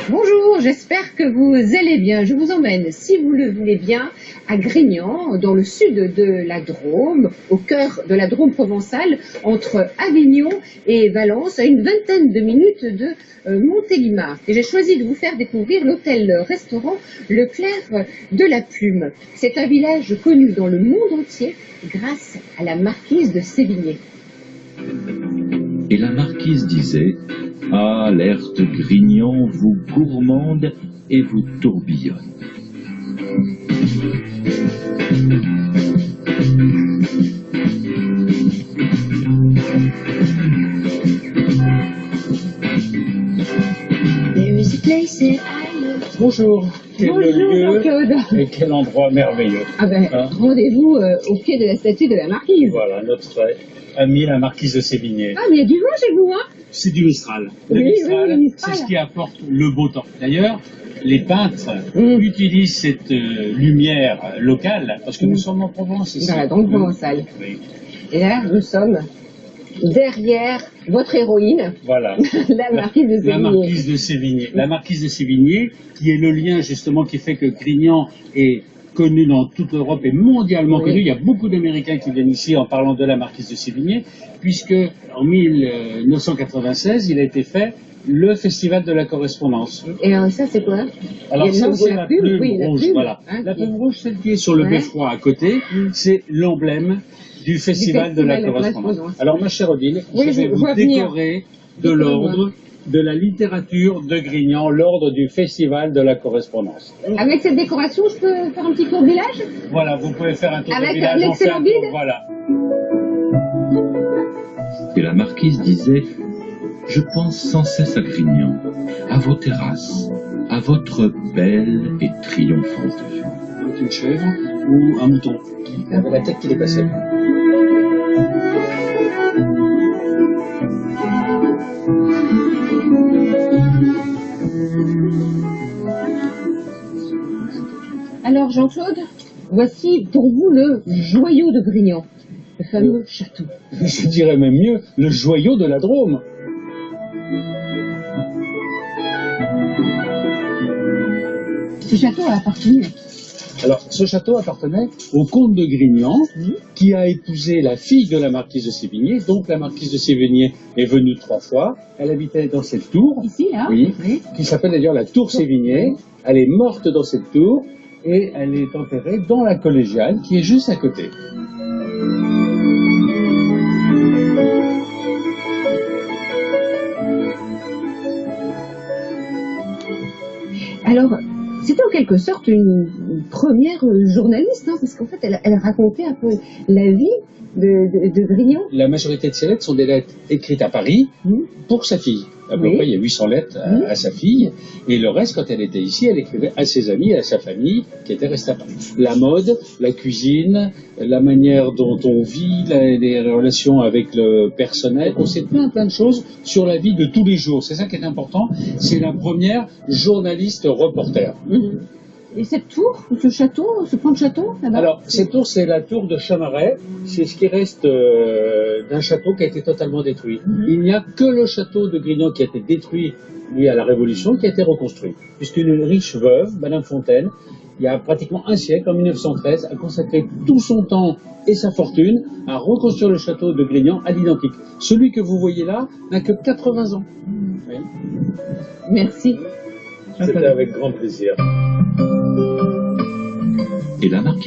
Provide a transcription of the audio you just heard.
Bonjour, j'espère que vous allez bien. Je vous emmène, si vous le voulez bien, à Grignan, dans le sud de la Drôme, au cœur de la Drôme provençale, entre Avignon et Valence, à une vingtaine de minutes de Montélimar. Et j'ai choisi de vous faire découvrir l'hôtel-restaurant Le Clair de la Plume. C'est un village connu dans le monde entier grâce à la marquise de Sévigné. Et la marquise disait: ah, l'air de Grignan vous gourmande et vous tourbillonne. Bonjour, quel Bonjour Claude. Et quel endroit merveilleux. Ah ben, rendez-vous au pied de la statue de la marquise. Voilà, notre amie la marquise de Sévigné. Ah, mais il y a du vent chez vous, hein? C'est du Mistral. Le Oui, Mistral, oui, Mistral. c'est ce qui apporte le beau temps. D'ailleurs, les peintres utilisent cette lumière locale, parce que nous sommes en Provence ici. Dans la Drôme provençale. Oui. Et là, nous sommes derrière votre héroïne, Voilà. la marquise de Sévigné. La marquise de Sévigné. La marquise de Sévigné, qui est le lien justement qui fait que Grignan est connu dans toute l'Europe et mondialement connu. Il y a beaucoup d'Américains qui viennent ici en parlant de la marquise de Sévigné, puisque en 1996, il a été fait le festival de la correspondance. Et ça, c'est quoi? Alors Il y a ça, le c'est logo, la plume oui, la rouge, plume, voilà. hein, La qui- plume rouge, celle qui est sur le Ouais. beffroi à côté, c'est l'emblème du festival de la correspondance. Alors ma chère Odile, Oui, je vais je vous vois venir. décorer de l'ordre de la littérature de Grignan, l'ordre du festival de la correspondance. Avec cette décoration, je peux faire un petit tour de village? Voilà, vous pouvez faire un tour Avec de village. l'excellent en fait, guide. Voilà. Et la marquise disait: je pense sans cesse à Grignan, à vos terrasses, à votre belle et triomphante vue. Une chèvre ou un mouton qui avait la tête qui dépassait. Alors, Jean-Claude, voici pour vous le joyau de Grignan, le fameux château. Je dirais même mieux, le joyau de la Drôme. Ce château a appartenu. Alors, ce château appartenait au comte de Grignan, qui a épousé la fille de la marquise de Sévigné. Donc, la marquise de Sévigné est venue 3 fois. Elle habitait dans cette tour, Ici, là? oui, qui s'appelle d'ailleurs la tour Sévigné. Elle est morte dans cette tour et elle est enterrée dans la collégiale, qui est juste à côté. Alors, c'était en quelque sorte une première journaliste, hein, parce qu'en fait, elle racontait un peu la vie de Grignan. La majorité de ces lettres sont des lettres écrites à Paris pour sa fille. À peu près, il y a 800 lettres à sa fille. Et le reste, quand elle était ici, elle écrivait à ses amis, à sa famille, qui était restée à Paris. La mode, la cuisine, la manière dont on vit, les relations avec le personnel. On sait plein de choses sur la vie de tous les jours. C'est ça qui est important. C'est la première journaliste reporter. Et cette tour, ce château, ce point de château là-bas? Alors, cette tour, c'est la tour de Chamaret. C'est ce qui reste d'un château qui a été totalement détruit. Il n'y a que le château de Grignan qui a été détruit, lui, à la Révolution, qui a été reconstruit. Puisqu'une riche veuve, Madame Fontaine, il y a pratiquement un siècle, en 1913, a consacré tout son temps et sa fortune à reconstruire le château de Grignan à l'identique. Celui que vous voyez là n'a que 80 ans. Oui. Merci. C'était avec grand plaisir. Et la marquise